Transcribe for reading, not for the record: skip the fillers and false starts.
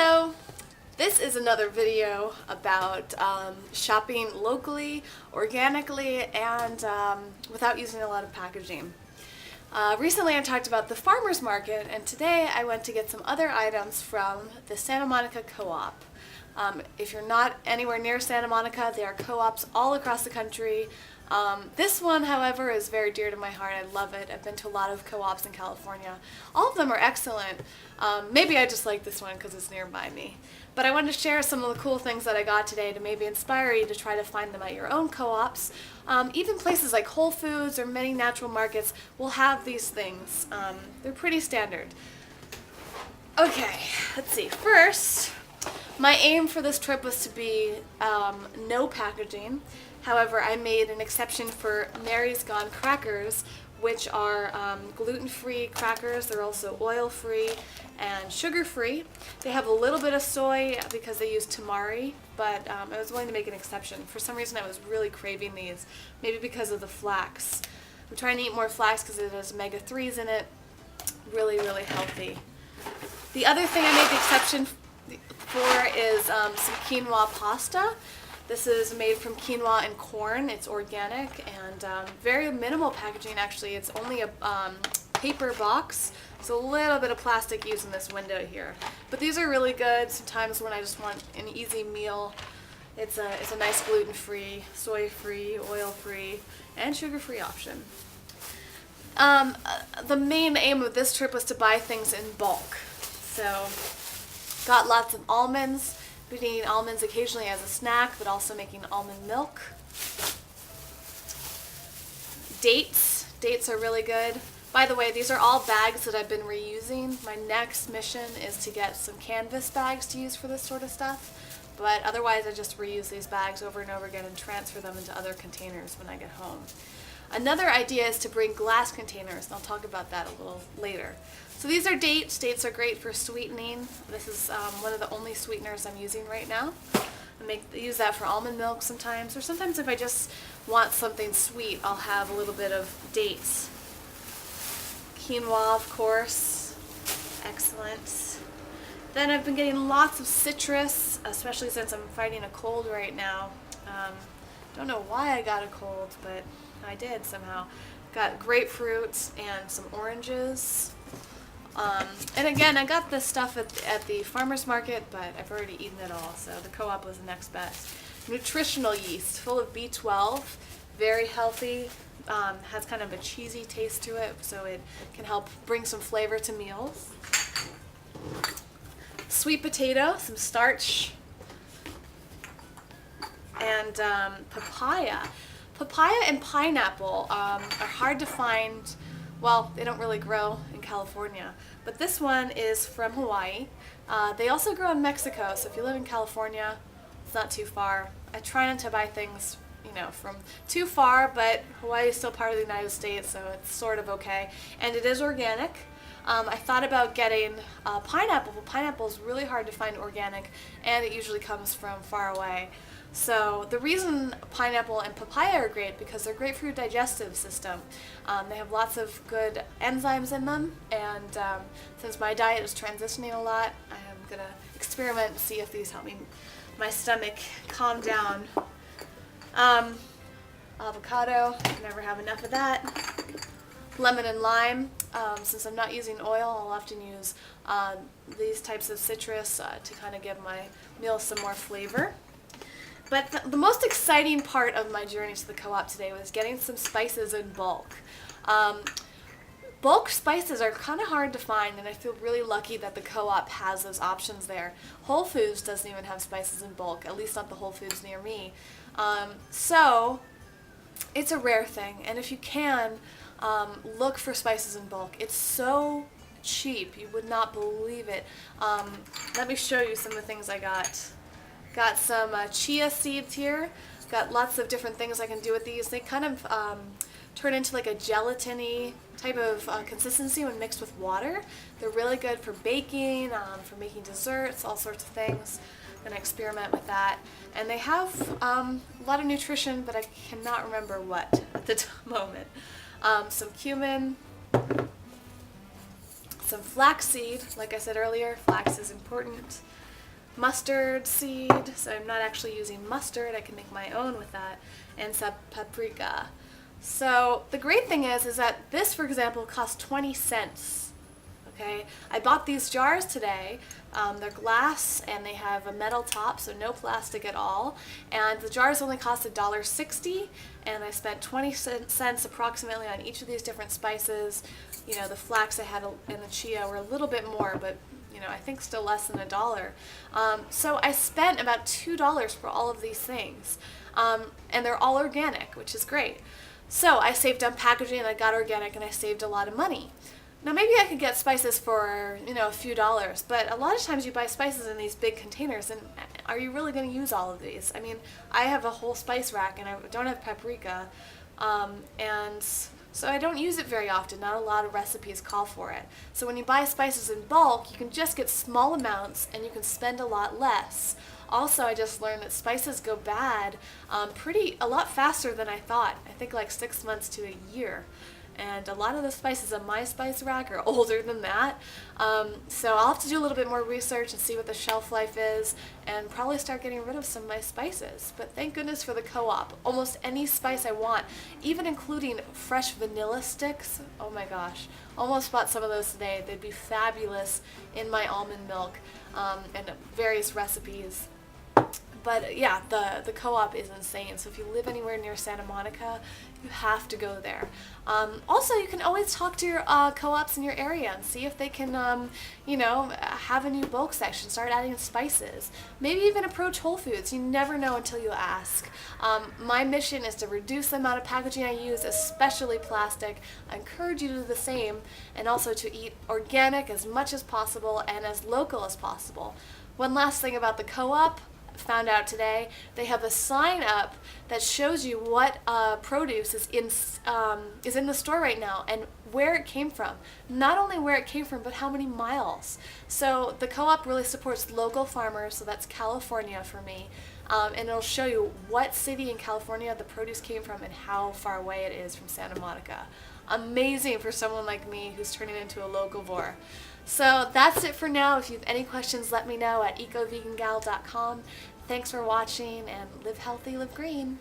Hello! This is another video about shopping locally, organically, and without using a lot of packaging. Recently I talked about the farmers market, and today I went to get some other items from the Santa Monica Co-op. If you're not anywhere near Santa Monica, there are co-ops all across the country. This one, however, is very dear to my heart. I love it. I've been to a lot of co-ops in California. All of them are excellent. Maybe I just like this one because it's nearby me. But I wanted to share some of the cool things that I got today to maybe inspire you to try to find them at your own co-ops. Even places like Whole Foods or many natural markets will have these things. They're pretty standard. Okay, let's see. First, my aim for this trip was to be no packaging. However, I made an exception for Mary's Gone crackers, which are gluten-free crackers. They're also oil-free and sugar-free. They have a little bit of soy because they use tamari, but I was willing to make an exception. For some reason, I was really craving these, maybe because of the flax. I'm trying to eat more flax because it has omega-3s in it. Really, really healthy. The other thing I made the exception for is some quinoa pasta. This is made from quinoa and corn. It's organic and very minimal packaging actually. It's only a paper box. So a little bit of plastic used in this window here. But these are really good sometimes when I just want an easy meal. It's a nice gluten-free, soy-free, oil-free, and sugar-free option. The main aim of this trip was to buy things in bulk. So got lots of almonds. Been eating almonds occasionally as a snack, but also making almond milk. Dates. Dates are really good. By the way, these are all bags that I've been reusing. My next mission is to get some canvas bags to use for this sort of stuff. But otherwise, I just reuse these bags over and over again and transfer them into other containers when I get home. Another idea is to bring glass containers, and I'll talk about that a little later. So these are dates. Dates are great for sweetening. This is one of the only sweeteners I'm using right now. I use that for almond milk sometimes, or sometimes if I just want something sweet, I'll have a little bit of dates. Quinoa, of course. Excellent. Then I've been getting lots of citrus, especially since I'm fighting a cold right now. Don't know why I got a cold, but I did somehow. Got grapefruit and some oranges. And again, I got this stuff at the farmer's market, but I've already eaten it all, so the co-op was the next best. Nutritional yeast, full of B12, very healthy, has kind of a cheesy taste to it, so it can help bring some flavor to meals. Sweet potato, some starch, and papaya. Papaya and pineapple are hard to find. Well, they don't really grow in California, but this one is from Hawaii. They also grow in Mexico, so if you live in California, it's not too far. I try not to buy things, from too far, but Hawaii is still part of the United States, so it's sort of okay. And it is organic. I thought about getting pineapple, but pineapple is really hard to find organic, and it usually comes from far away. So the reason pineapple and papaya are great because they're great for your digestive system. They have lots of good enzymes in them, and since my diet is transitioning a lot, I'm going to experiment and see if these help my stomach calm down. Avocado, never have enough of that. Lemon and lime. Since I'm not using oil, I'll often use these types of citrus to kind of give my meals some more flavor. But the most exciting part of my journey to the co-op today was getting some spices in bulk. Bulk spices are kind of hard to find, and I feel really lucky that the co-op has those options there. Whole Foods doesn't even have spices in bulk, at least not the Whole Foods near me. So it's a rare thing, and if you can, look for spices in bulk. It's so cheap, you would not believe it. Let me show you some of the things I got. Got some chia seeds here. Got lots of different things I can do with these. They kind of turn into like a gelatiny type of consistency when mixed with water. They're really good for baking, for making desserts, all sorts of things. I'm going to experiment with that. And they have a lot of nutrition, but I cannot remember what at the moment. Some cumin, some flaxseed. Like I said earlier, flax is important. mustard seed, so I'm not actually using mustard. I can make my own with that, and some paprika. So the great thing is that this, for example, costs 20 cents. Okay, I bought these jars today. They're glass and they have a metal top, so no plastic at all. And the jars only cost $1.60, and I spent 20 cents approximately on each of these different spices. You know, the flax I had and the chia were a little bit more, but I think still less than $1. So I spent about $2 for all of these things, and they're all organic, which is great. So I saved on packaging and I got organic and I saved a lot of money. Now maybe I could get spices for, a few dollars, but a lot of times you buy spices in these big containers, and are you really going to use all of these? I mean, I have a whole spice rack and I don't have paprika, and so I don't use it very often. Not a lot of recipes call for it. So when you buy spices in bulk, you can just get small amounts and you can spend a lot less. Also, I just learned that spices go bad a lot faster than I thought. I think like 6 months to a year. And a lot of the spices on my spice rack are older than that. So I'll have to do a little bit more research and see what the shelf life is, and probably start getting rid of some of my spices. But thank goodness for the co-op. Almost any spice I want, even including fresh vanilla sticks. Oh my gosh. Almost bought some of those today. They'd be fabulous in my almond milk and various recipes. But yeah, the co-op is insane. So if you live anywhere near Santa Monica, you have to go there. Also, you can always talk to your co-ops in your area and see if they can, have a new bulk section, start adding spices. Maybe even approach Whole Foods. You never know until you ask. My mission is to reduce the amount of packaging I use, especially plastic. I encourage you to do the same, and also to eat organic as much as possible and as local as possible. One last thing about the co-op. Found out today, they have a sign up that shows you what produce is in the store right now and where it came from. Not only where it came from, but how many miles. So the co-op really supports local farmers, so that's California for me. And it'll show you what city in California the produce came from and how far away it is from Santa Monica. Amazing for someone like me who's turning into a locavore. So that's it for now. If you have any questions, let me know at ecovegangal.com. Thanks for watching, and live healthy, live green.